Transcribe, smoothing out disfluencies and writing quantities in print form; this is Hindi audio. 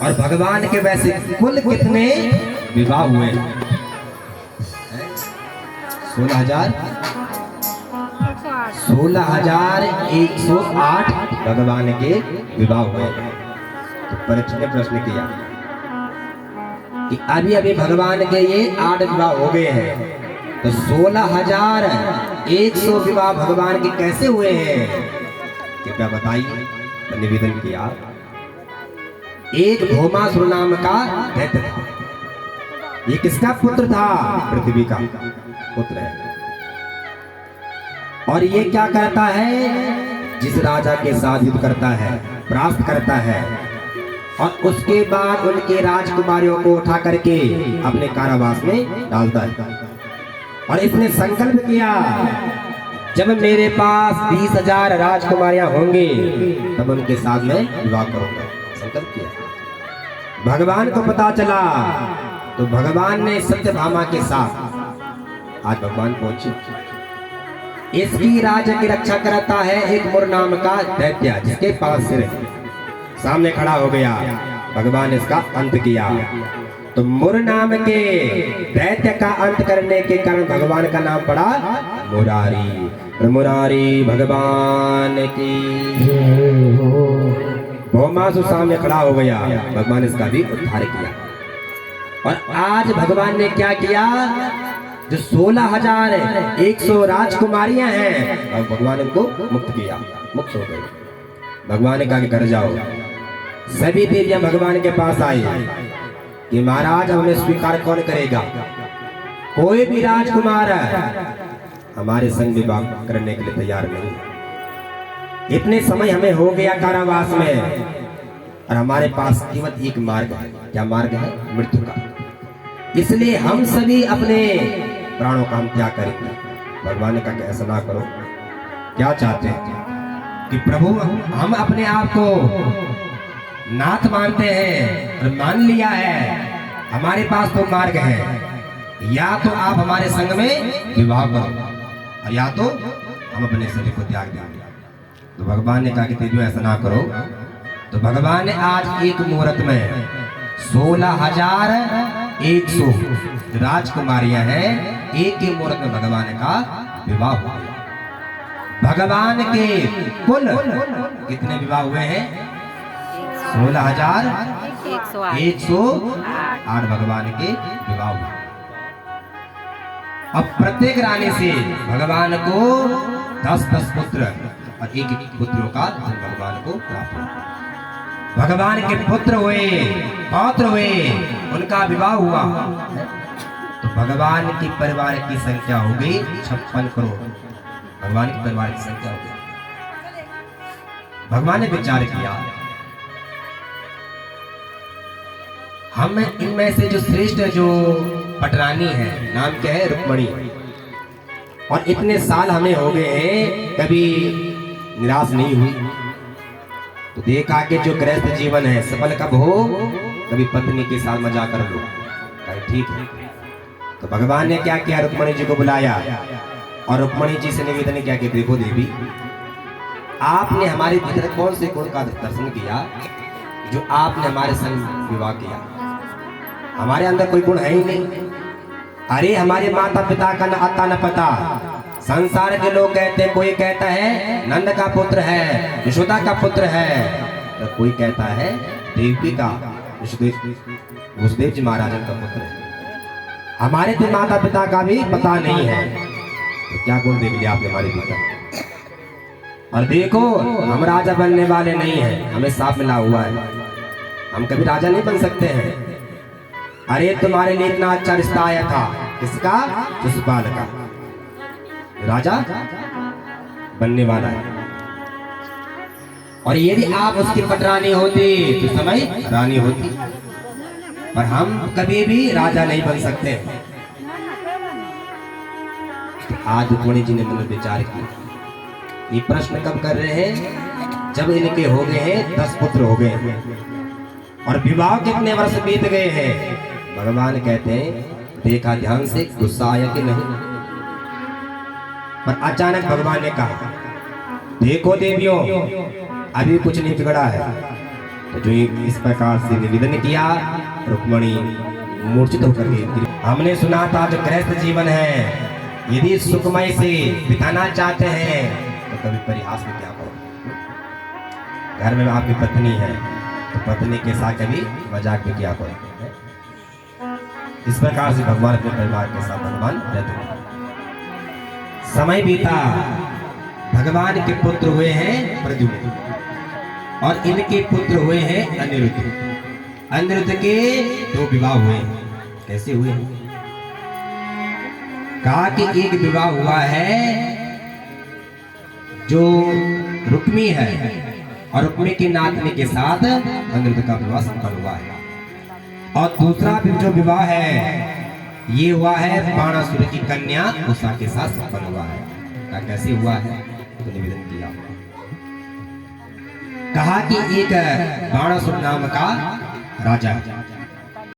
और भगवान के वैसे कुल कितने विवाह हुए? 16,108 भगवान के विवाह हुए। तो परीक्षित ने प्रश्न किया कि अभी अभी भगवान के ये 8 विवाह हो गए हैं, तो 16,100 विवाह भगवान के कैसे हुए हैं? कृपया बताइए। तो निवेदन किया, एक भौमासुर नाम का दैत्य था। ये किसका पुत्र था? पृथ्वी का पुत्र है। और ये क्या करता है? जिस राजा के साथ युद्ध करता है, परास्त करता है, और उसके बाद उनके राजकुमारियों को उठा करके अपने कारावास में डालता है। और इसने संकल्प किया, जब मेरे पास 20,000 राजकुमारियां होंगी तब उनके साथ मैं विवाह करूंगा। संकल्प किया। भगवान को पता चला तो भगवान ने सत्यभामा के साथ, आज भगवान पहुंचे, इसकी राज्य की रक्षा करता है एक मुर नाम का दैत्य, जिसके पास सिर है, सामने खड़ा हो गया। भगवान ने इसका अंत किया। तो मुर नाम के दैत्य का अंत करने के कारण भगवान का नाम पड़ा मुरारी। मुरारी भगवान की। भौमासुर सामने खड़ा हो गया, भगवान ने इसका भी उद्धार किया। और आज भगवान ने क्या किया? जो 16,100 राजकुमारियां हैं, और भगवान उनको मुक्त किया, मुक्त हो गए। भगवान ने कहा कि घर जाओ। सभी देवियां भगवान के पास आई कि महाराज हमें स्वीकार कौन करेगा? कोई भी राजकुमार हमारे संग विवाह करने के लिए तैयार नहीं। इतने समय हमें हो गया कारावास में, और हमारे पास केवल एक मार्ग है। क्या मार्ग है? मृत्यु का। इसलिए हम सभी अपने प्राणों का हम त्याग करेंगे। भगवान ने कहा कि ऐसा ना करो। क्या चाहते हैं? कि प्रभु हम अपने आप को नाथ मानते हैं और मान लिया है, हमारे पास तो मार्ग है, या तो आप हमारे संग में विवाह करो, और या तो हम अपने शरीर को त्याग देंगे। तो भगवान ने कहा कि तेजो ऐसा ना करो। तो भगवान ने आज एक मुहूर्त में 16,100 राजकुमारियां हैं, एक ही मुहूर्त में भगवान का विवाह हो गया। भगवान के कुल कितने विवाह हुए हैं? 16,108 भगवान के विवाह हुए। अब प्रत्येक रानी से भगवान को 10-10 पुत्र और एक पुत्रों का धन भगवान को प्राप्त हुआ। भगवान के पुत्र हुए, पौत्र हुए, उनका विवाह हुआ। तो भगवान की परिवार की संख्या हो गई 56 करोड़। भगवान के परिवार की संख्या हो गई। भगवान ने विचार किया, हम इनमें से जो श्रेष्ठ जो पटरानी है, नाम क्या है? रुक्मणी। और इतने साल हमें हो गए हैं, कभी निराश नहीं हुई। तो देखा कि जो गृहस्थ जीवन है सफल कब हो? कभी पत्नी के साथ मजा कर लो। ठीक है। तो भगवान ने क्या किया? रुक्मणी जी को बुलाया और रुक्मणी जी से निवेदन किया कि देखो देवी, आपने हमारे भीतर कौन से गुण का दर्शन किया जो आपने हमारे संग विवाह किया? हमारे अंदर कोई गुण है ही नहीं। अरे हमारे माता पिता का न आता न पता। संसार के लोग कहते हैं, कोई कहता है नंद का पुत्र है, यशोदा का पुत्र है, तो कोई कहता है देवकी का, वसुदेव जी महाराजन का पुत्र है। हमारे तो माता पिता का भी पता नहीं है। तो क्या गुण देख लिया आपने हमारे भीतर? और देखो, हम राजा बनने वाले नहीं हैं, हमें साफ मिला हुआ है, हम कभी राजा नहीं बन सकते हैं। अरे तुम्हारे लिए इतना अच्छा रिश्ता आया था, किसका? शिशुपाल का। राजा बनने वाला है। और यदि आप उसकी पटरानी होती तो समय रानी होती, पर हम कभी भी राजा नहीं बन सकते। तो आज रुक्मणी जी ने मन में विचार किया, ये प्रश्न कब कर रहे हैं? जब इनके हो गए हैं 10 पुत्र हो गए हैं, और विवाह कितने वर्ष बीत गए हैं। भगवान कहते हैं देखा ध्यान से, गुस्सा आया कि नहीं? पर अचानक भगवान ने कहा देखो देवियों, अभी कुछ नहीं बिगड़ा है, जो इस प्रकार से निवेदन किया, रुक्मणी मूर्छित होकर गिरी। हमने सुना था जो गृहस्थ जीवन है यदि सुखमय से बिताना चाहते हैं तो कभी परिहास में क्या करो। घर में आपकी पत्नी है तो पत्नी के साथ कभी मजाक में क्या करो। इस प्रकार से भगवान अपने परिवार के साथ भगवान रहते हैं। समय बीता, भगवान के पुत्र हुए हैं प्रद्युम्न और इनके पुत्र हुए हैं अनिरुद्ध। अनिरुद्ध के 2 विवाह हुए। कैसे हुए? कहा कि एक विवाह हुआ है जो रुक्मी है और रुक्मी की नातनी के साथ अनिरुद्ध का विवाह संपन्न हुआ है। और दूसरा जो विवाह है ये हुआ है बाणासुर की कन्या उषा के साथ संपन्न हुआ है। कहा कैसे हुआ है तो निवेदन किया। कहा कि एक बाणासुर नाम का राजा